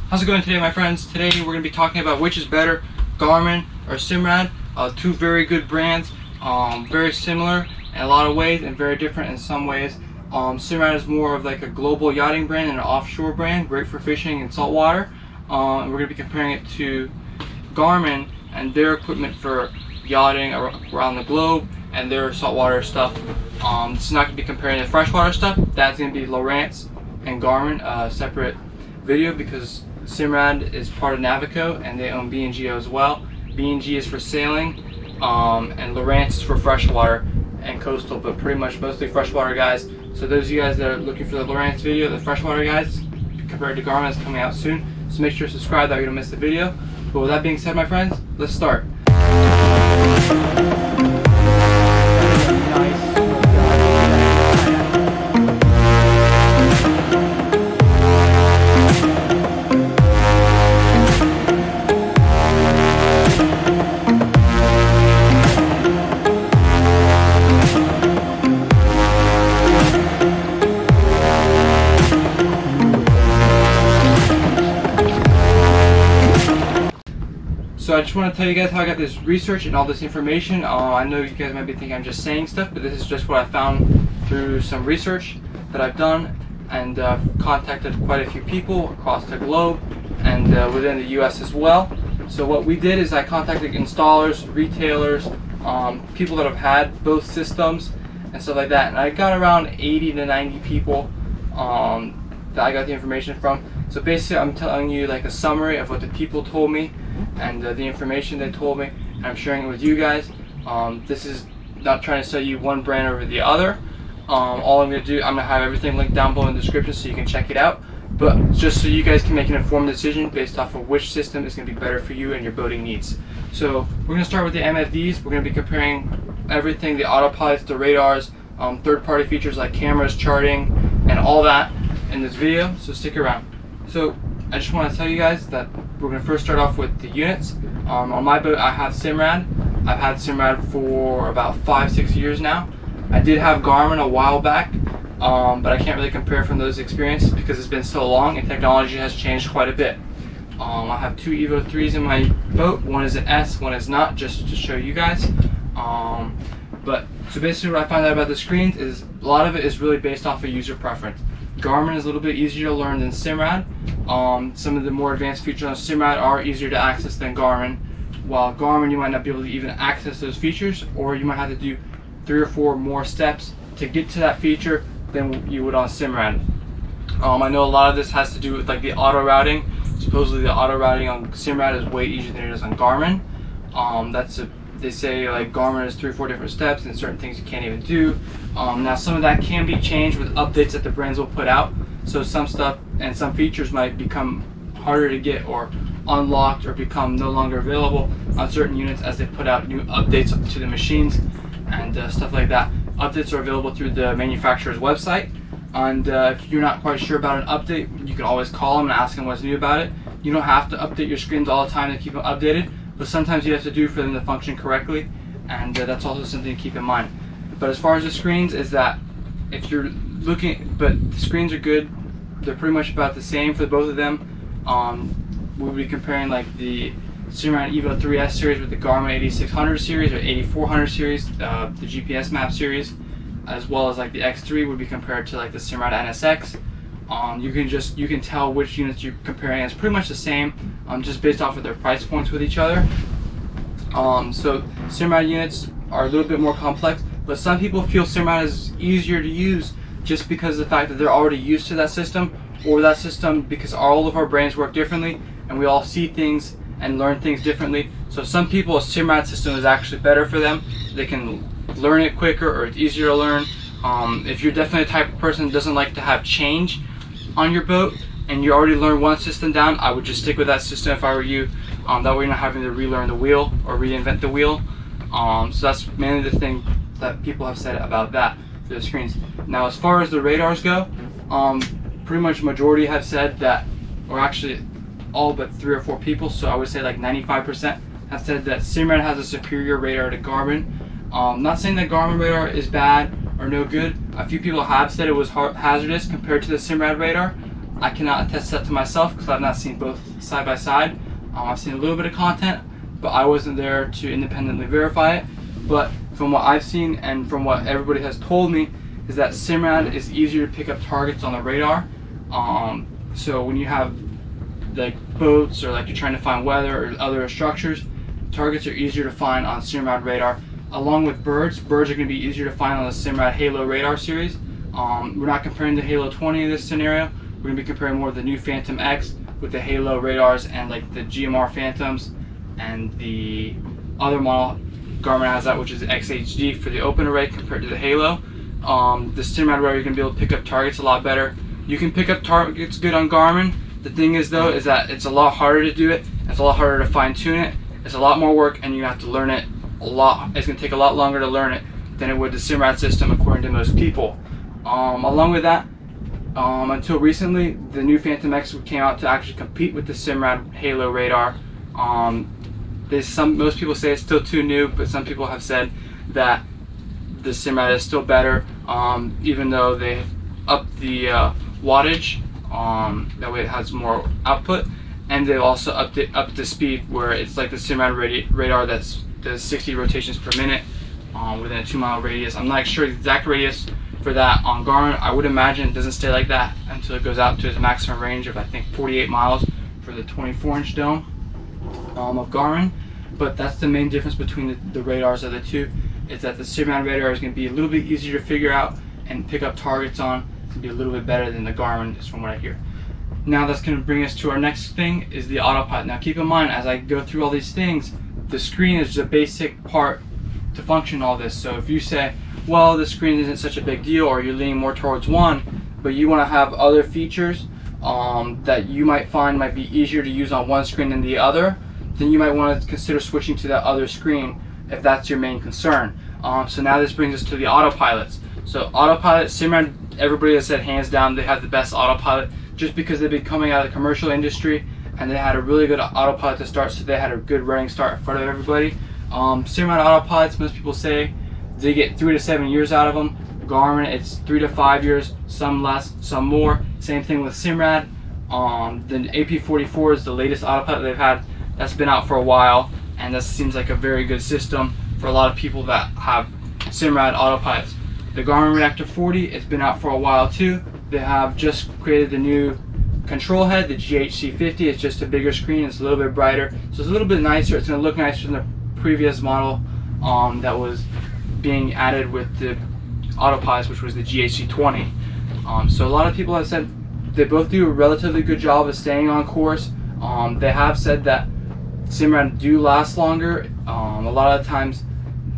How's it going today, my friends? Today we're going to be talking about which is better, Garmin or Simrad. Two very good brands, very similar in a lot of ways and very different in some ways. Simrad is more of like a global yachting brand and an offshore brand, great for fishing and saltwater. And we're going to be comparing it to Garmin and their equipment for yachting around the globe and their saltwater stuff. This is not going to be comparing the freshwater stuff. That's going to be Lowrance and Garmin, separate video, because Simrad is part of Navico and they own B&G as well. B&G is for sailing, and Lowrance is for freshwater and coastal, but pretty much mostly freshwater guys. So those of you guys that are looking for the Lowrance video, the freshwater guys compared to Garmin, is coming out soon. So make sure to subscribe that way you don't miss the video. But with that being said, my friends, let's start. So I just want to tell you guys how I got this research and all this information. I know you guys might be thinking I'm just saying stuff, but this is just what I found through some research that I've done, and contacted quite a few people across the globe and within the US as well. So what we did is I contacted installers, retailers, people that have had both systems and stuff like that, and I got around 80 to 90 people that I got the information from. So basically I'm telling you like a summary of what the people told me and the information they told me, and I'm sharing it with you guys. This is not trying to sell you one brand over the other. All I'm going to do, I'm going to have everything linked down below in the description so you can check it out, but just so you guys can make an informed decision based off of which system is going to be better for you and your boating needs. So we're going to start with the MFDs. We're going to be comparing everything, the autopilots, the radars, third-party features like cameras, charting, and all that in this video, so stick around. So I just want to tell you guys that we're going to first start off with the units. On my boat I have Simrad. I've had Simrad for about 5-6 years now. I did have Garmin a while back, but I can't really compare from those experiences because it's been so long and technology has changed quite a bit. I have two Evo 3s in my boat. One is an S, one is not, just to show you guys. So basically what I found out about the screens is a lot of it is really based off of user preference. Garmin is a little bit easier to learn than Simrad. Some of the more advanced features on Simrad are easier to access than Garmin, while Garmin you might not be able to even access those features, or you might have to do 3 or 4 more steps to get to that feature than you would on Simrad. I know a lot of this has to do with like the auto routing. Supposedly the auto routing on Simrad is way easier than it is on Garmin. They say like Garmin is 3 or 4 different steps and certain things you can't even do. Now some of that can be changed with updates that the brands will put out. So some stuff and some features might become harder to get or unlocked or become no longer available on certain units as they put out new updates to the machines and stuff like that. Updates are available through the manufacturer's website, and if you're not quite sure about an update, you can always call them and ask them what's new about it. You don't have to update your screens all the time to keep them updated, but sometimes you have to do for them to function correctly, and that's also something to keep in mind. But as far as the screens, is that if you're looking, but the screens are good, they're pretty much about the same for both of them. We'll be comparing like the Simrad Evo 3S series with the Garmin 8600 series or 8400 series, the GPS map series, as well as like the X3 would be compared to like the Simrad NSX. You can tell which units you're comparing. It's pretty much the same, just based off of their price points with each other. So Simrad units are a little bit more complex, but some people feel Simrad is easier to use just because of the fact that they're already used to that system, or that system, because all of our brains work differently and we all see things and learn things differently. So some people, a Simrad system is actually better for them. They can learn it quicker, or it's easier to learn. If you're definitely the type of person that doesn't like to have change on your boat and you already learned one system down, I would just stick with that system if I were you. That way you're not having to relearn the wheel or reinvent the wheel. So that's mainly the thing that people have said about that for the screens. Now as far as the radars go, pretty much majority have said that, or actually all but 3 or 4 people, so I would say like 95% have said that Simrad has a superior radar to Garmin. Not saying that Garmin radar is bad or no good. A few people have said it was hazardous compared to the Simrad radar. I cannot attest that to myself because I've not seen both side by side. I've seen a little bit of content, but I wasn't there to independently verify it. But from what I've seen and from what everybody has told me is that Simrad is easier to pick up targets on the radar. So when you have like boats or like you're trying to find weather or other structures, targets are easier to find on Simrad radar. Along with birds are going to be easier to find on the Simrad Halo radar series. We're not comparing the Halo 20 in this scenario. We're going to be comparing more of the new Phantom X with the Halo radars and like the GMR Phantoms and the other model Garmin has that, which is XHD for the open array compared to the Halo. The Simrad radar, you're going to be able to pick up targets a lot better. You can pick up targets good on Garmin. The thing is though, is that it's a lot harder to do it. It's a lot harder to fine tune it. It's a lot more work and you have to learn it a lot. It's going to take a lot longer to learn it than it would the Simrad system according to most people. Along with that, until recently, the new Phantom X came out to actually compete with the Simrad Halo radar. Most people say it's still too new, but some people have said that the Simrad is still better, even though they upped the wattage. That way it has more output, and they've also upped the speed where it's like the Simrad radar that's does 60 rotations per minute within a 2-mile radius. I'm not sure the exact radius for that on Garmin. I would imagine it doesn't stay like that until it goes out to its maximum range of I think 48 miles for the 24-inch dome of Garmin. But that's the main difference between the radars of the two. Is that the Simrad radar is going to be a little bit easier to figure out and pick up targets on. It's going to be a little bit better than the Garmin, is from what I hear. Now that's going to bring us to our next thing, is the Autopilot. Now keep in mind, as I go through all these things, the screen is the basic part to function all this. So if you say, well, the screen isn't such a big deal, or you're leaning more towards one, but you want to have other features that you might find might be easier to use on one screen than the other, then you might want to consider switching to that other screen if that's your main concern. So now this brings us to the autopilots. So Autopilot, Simrad, everybody has said hands down they have the best autopilot just because they've been coming out of the commercial industry and they had a really good autopilot to start, so they had a good running start in front of everybody. Simrad autopilots, most people say they get 3 to 7 years out of them. Garmin, it's 3 to 5 years, some less, some more. Same thing with Simrad. The AP44 is the latest autopilot they've had. That's been out for a while, and that seems like a very good system for a lot of people that have Simrad autopilots. The Garmin Reactor 40, it's been out for a while too. They have just created the new control head, the GHC50. It's just a bigger screen, it's a little bit brighter, so it's a little bit nicer. It's going to look nicer than the previous model that was being added with the autopilots, which was the GHC20. So a lot of people have said they both do a relatively good job of staying on course. They have said that Simrad do last longer. A lot of times,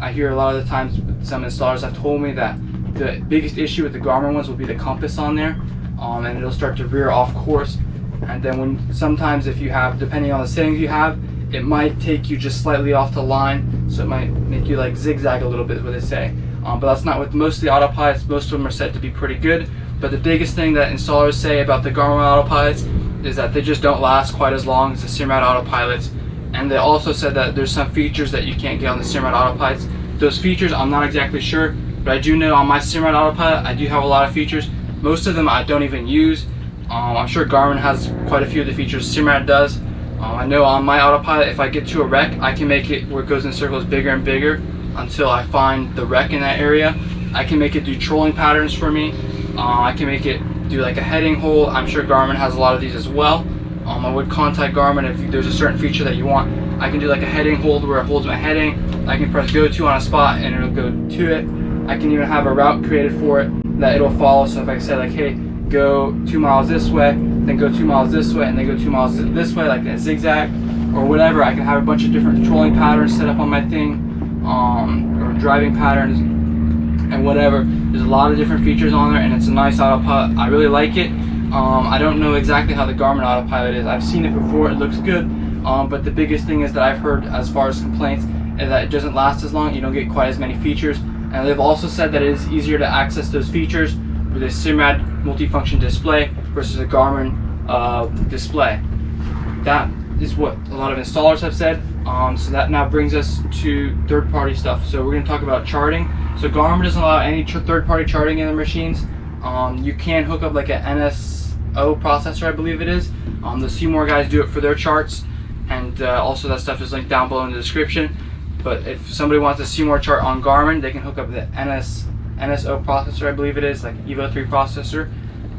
I hear a lot of the times some installers have told me that the biggest issue with the Garmin ones will be the compass on there, and it'll start to veer off course. And then sometimes if you have, depending on the settings you have, it might take you just slightly off the line, so it might make you like zigzag a little bit, is what they say. But that's not with most of the autopilots. Most of them are said to be pretty good. But the biggest thing that installers say about the Garmin autopilots is that they just don't last quite as long as the Simrad autopilots. And they also said that there's some features that you can't get on the Simrad autopilots. Those features, I'm not exactly sure, but I do know on my Simrad autopilot, I do have a lot of features. Most of them I don't even use. I'm sure Garmin has quite a few of the features Simrad does. I know on my autopilot, if I get to a wreck, I can make it where it goes in circles bigger and bigger until I find the wreck in that area. I can make it do trolling patterns for me. I can make it do like a heading hold. I'm sure Garmin has a lot of these as well. I would contact Garmin if there's a certain feature that you want. I can do like a heading hold where it holds my heading. I can press go to on a spot and it'll go to it. I can even have a route created for it that it'll follow. So if I say like, hey, go 2 miles this way, then go 2 miles this way, and then go 2 miles this way, like a zigzag or whatever, I can have a bunch of different trolling patterns set up on my thing, or driving patterns and whatever. There's a lot of different features on there, and it's a nice autopilot. I really like it. I don't know exactly how the Garmin autopilot is. I've seen it before, it looks good, but the biggest thing is that I've heard as far as complaints is that it doesn't last as long, you don't get quite as many features, and they've also said that it is easier to access those features with a Simrad multifunction display versus a Garmin display. That is what a lot of installers have said. So that now brings us to third-party stuff. So we're going to talk about charting. So Garmin doesn't allow any third-party charting in the machines. You can hook up like an NSO processor, I believe it is. The Seymour guys do it for their charts, and also that stuff is linked down below in the description. But if somebody wants a Seymour chart on Garmin, they can hook up the NSO processor, I believe it is, like Evo 3 processor.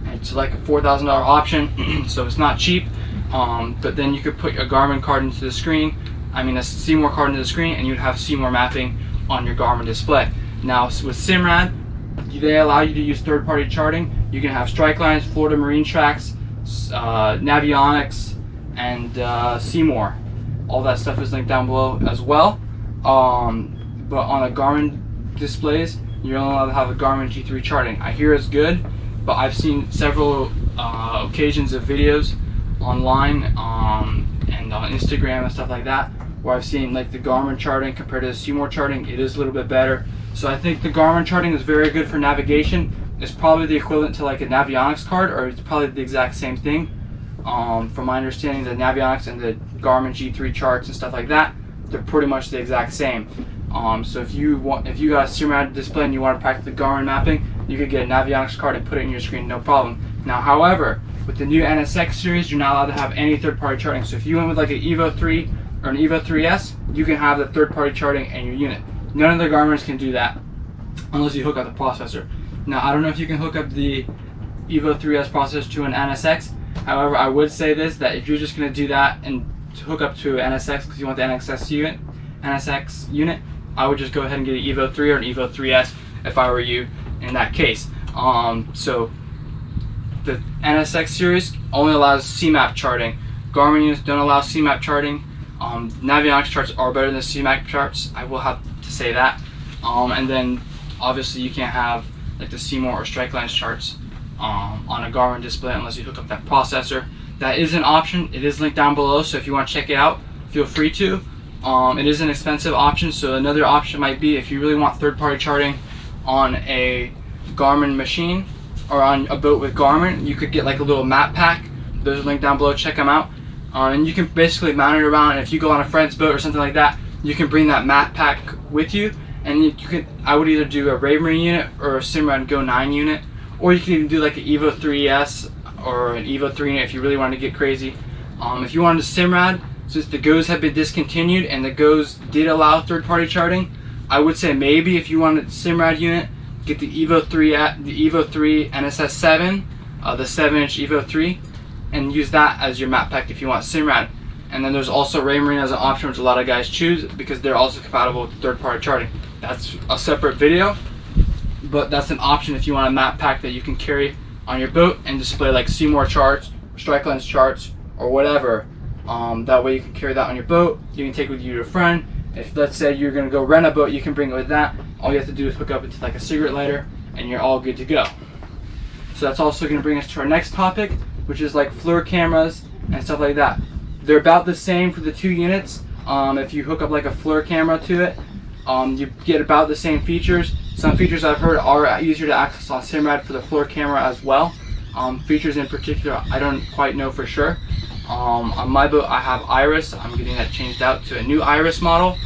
It's like a $4,000 option, so it's not cheap. But then you could put a Garmin card into the screen, a Seymour card into the screen, and you'd have Seymour mapping on your Garmin display. Now with Simrad, they allow you to use third-party charting. You can have Strike Lines, Florida Marine Tracks, Navionics, and Seymour. All that stuff is linked down below as well. But on a Garmin displays, you're only allowed to have a Garmin G3 charting. I hear it's good, but I've seen several occasions of videos online and on Instagram and stuff like that, where I've seen like the Garmin charting compared to the Seymour charting. It is a little bit better. So I think the Garmin charting is very good for navigation. It's probably the equivalent to like a Navionics card, or it's probably the exact same thing. From my understanding, the Navionics and the Garmin G3 charts and stuff like that, they're pretty much the exact same. So if you got a Simrad display and you want to practice the Garmin mapping, you could get a Navionics card and put it in your screen, no problem. Now, however, with the new NSX series, you're not allowed to have any third-party charting. So if you went with like an Evo 3 or an Evo 3S, you can have the third-party charting in your unit. None of the Garmin's can do that unless you hook up the processor. Now, I don't know if you can hook up the Evo 3S processor to an NSX. However, I would say this, that if you're just going to do that and to hook up to an NSX because you want the NSX unit, I would just go ahead and get an Evo 3 or an Evo 3S if I were you in that case. So the NSX series only allows CMAP charting. Garmin units don't allow CMAP charting. Navionics charts are better than CMAP charts, I will have to say that. And then obviously you can't have like the Seymour or Strike Lines charts on a Garmin display unless you hook up that processor. That is an option. It is linked down below, so if you want to check it out, feel free to. It is an expensive option, so another option might be if you really want third-party charting on a Garmin machine or on a boat with Garmin, you could get like a little map pack. Those are linked down below, check them out. And you can basically mount it around, and if you go on a friend's boat or something like that, you can bring that map pack with you, and you could, I would either do a Raymarine unit or a Simrad Go 9 unit, or you can even do like an Evo 3S or an Evo 3 unit if you really wanted to get crazy. If you wanted a Simrad, since the Go's have been discontinued and the Go's did allow third-party charting, I would say maybe if you wanted a Simrad unit, get the Evo 3 NSS 7, the 7-inch Evo 3, and use that as your map pack if you want Simrad. And then there's also Raymarine as an option, which a lot of guys choose because they're also compatible with third-party charting. That's a separate video, but that's an option if you want a map pack that you can carry on your boat and display like Seymour charts, Strike Lines charts, or whatever. That way you can carry that on your boat. You can take it with you to a friend. If let's say you're going to go rent a boat, you can bring it with that. All you have to do is hook up into like a cigarette lighter and you're all good to go. So that's also going to bring us to our next topic, which is like Flir cameras and stuff like that. They're about the same for the two units. If you hook up like a Flir camera to it, you get about the same features. Some features I've heard are easier to access on Simrad for the Flir camera as well. Features in particular I don't quite know for sure. On my boat I have Iris. I'm getting that changed out to a new Iris model.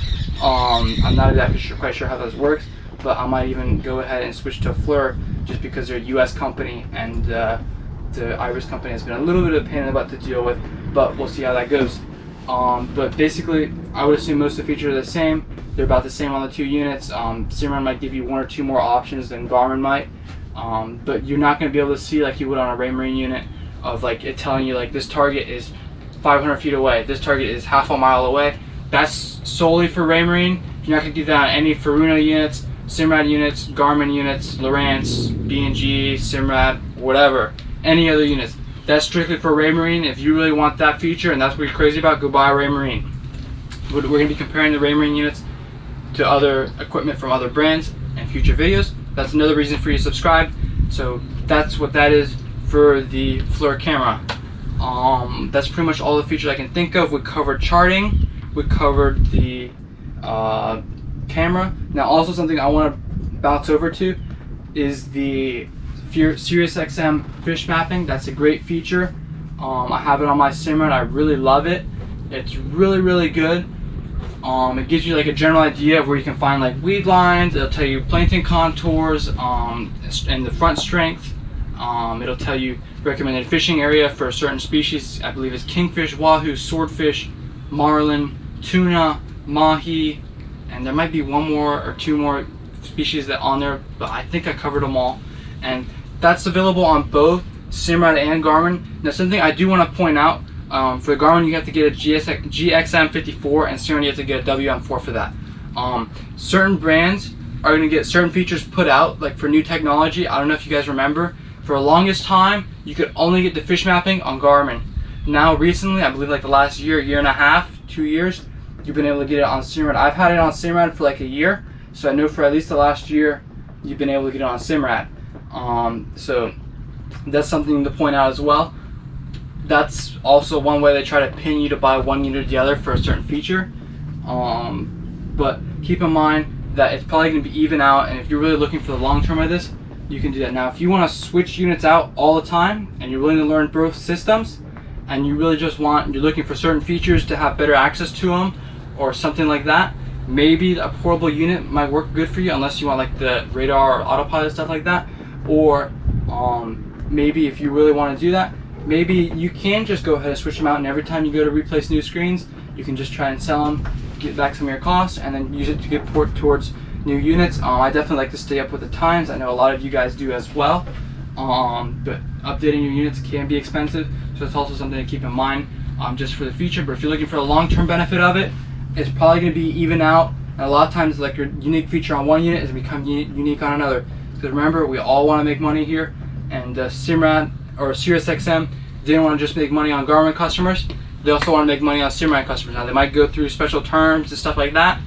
I'm not exactly quite sure how this works, but I might even go ahead and switch to a Flir just because they're a US company, and the Iris company has been a little bit of a pain in the butt to deal with, but we'll see how that goes. But basically I would assume most of the features are the same. They're about the same on the two units. Simrad might give you one or two more options than Garmin might, but you're not going to be able to see like you would on a Raymarine unit of like it telling you like this target is 500 feet away, this target is half a mile away. That's solely for Raymarine. You're not going to do that on any Furuno units, Simrad units, Garmin units, Lowrance, B&G, Simrad, whatever, any other units. That's strictly for Raymarine. If you really want that feature and that's what you're crazy about, go buy a Raymarine. We're going to be comparing the Raymarine units to other equipment from other brands in future videos. That's another reason for you to subscribe. So that's what that is for the Flir camera. That's pretty much all the features I can think of. We covered charting, we covered the camera. Now also something I want to bounce over to is the SiriusXM fish mapping. That's a great feature. I have it on my Simrad. I really love it. It's really good. It gives you like a general idea of where you can find like weed lines. It'll tell you plankton contours and the front strength. It'll tell you recommended fishing area for a certain species. I believe it's kingfish, wahoo, swordfish, marlin, tuna, mahi, and there might be one more or two more species that on there, but I think I covered them all. And that's available on both Simrad and Garmin. Now, something I do want to point out, for Garmin you have to get a GXM54, and Simrad you have to get a WM4 for that. Certain brands are going to get certain features put out, like for new technology. I don't know if you guys remember, for the longest time you could only get the fish mapping on Garmin. Now recently, I believe like the last year and a half, 2 years, you've been able to get it on Simrad. I've had it on Simrad for like a year, so I know for at least the last year you've been able to get it on Simrad. So that's something to point out as well. That's also one way they try to pin you to buy one unit or the other for a certain feature. But keep in mind that it's probably going to be even out, and if you're really looking for the long term of this, you can do that. Now, if you want to switch units out all the time and you're willing to learn both systems, and you really just you're looking for certain features to have better access to them or something like that, maybe a portable unit might work good for you, unless you want like the radar or autopilot, stuff like that. Or maybe if you really want to do that, maybe you can just go ahead and switch them out, and every time you go to replace new screens, you can just try and sell them, get back some of your costs, and then use it to get towards new units. I definitely like to stay up with the times. I know a lot of you guys do as well. But updating your units can be expensive, so it's also something to keep in mind just for the future. But if you're looking for the long-term benefit of it, it's probably going to be even out, and a lot of times like your unique feature on one unit is going to become unique on another. Because remember, we all want to make money here, and Simrad or SiriusXM didn't want to just make money on Garmin customers. They also want to make money on Simrad customers. Now, they might go through special terms and stuff like that.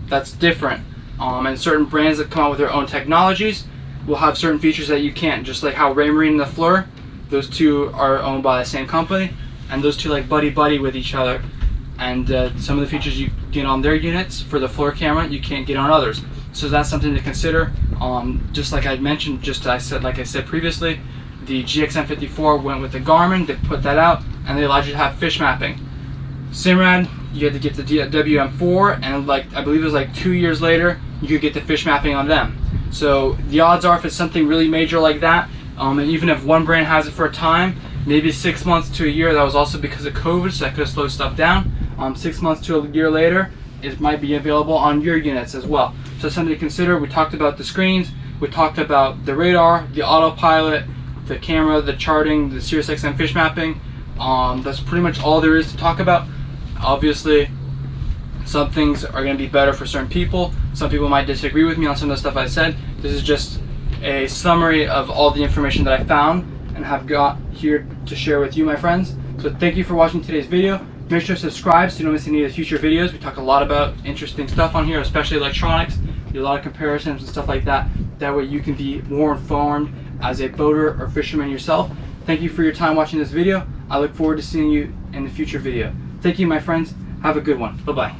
That's different. And certain brands that come out with their own technologies will have certain features that you can't. Just like how Raymarine and the Flir, those two are owned by the same company, and those two like buddy with each other. And some of the features you get on their units for the Flir camera, you can't get on others. So that's something to consider. Just like I mentioned, like I said previously, the GXM54 went with the Garmin. They put that out, and they allowed you to have fish mapping. Simrad, you had to get the WM4, and like I believe it was like 2 years later, you could get the fish mapping on them. So the odds are, if it's something really major like that, and even if one brand has it for a time, maybe 6 months to a year, that was also because of COVID, so that could have slowed stuff down. 6 months to a year later, it might be available on your units as well. So something to consider. We talked about the screens, we talked about the radar, the autopilot, the camera, the charting, the SiriusXM fish mapping. That's pretty much all there is to talk about. Obviously, some things are going to be better for certain people. Some people might disagree with me on some of the stuff I said. This is just a summary of all the information that I found and have got here to share with you, my friends. So thank you for watching today's video. Make sure to subscribe so you don't miss any of the future videos. We talk a lot about interesting stuff on here, especially electronics. Do a lot of comparisons and stuff like that. That way you can be more informed as a boater or fisherman yourself. Thank you for your time watching this video. I look forward to seeing you in the future video. Thank you, my friends. Have a good one. Bye-bye.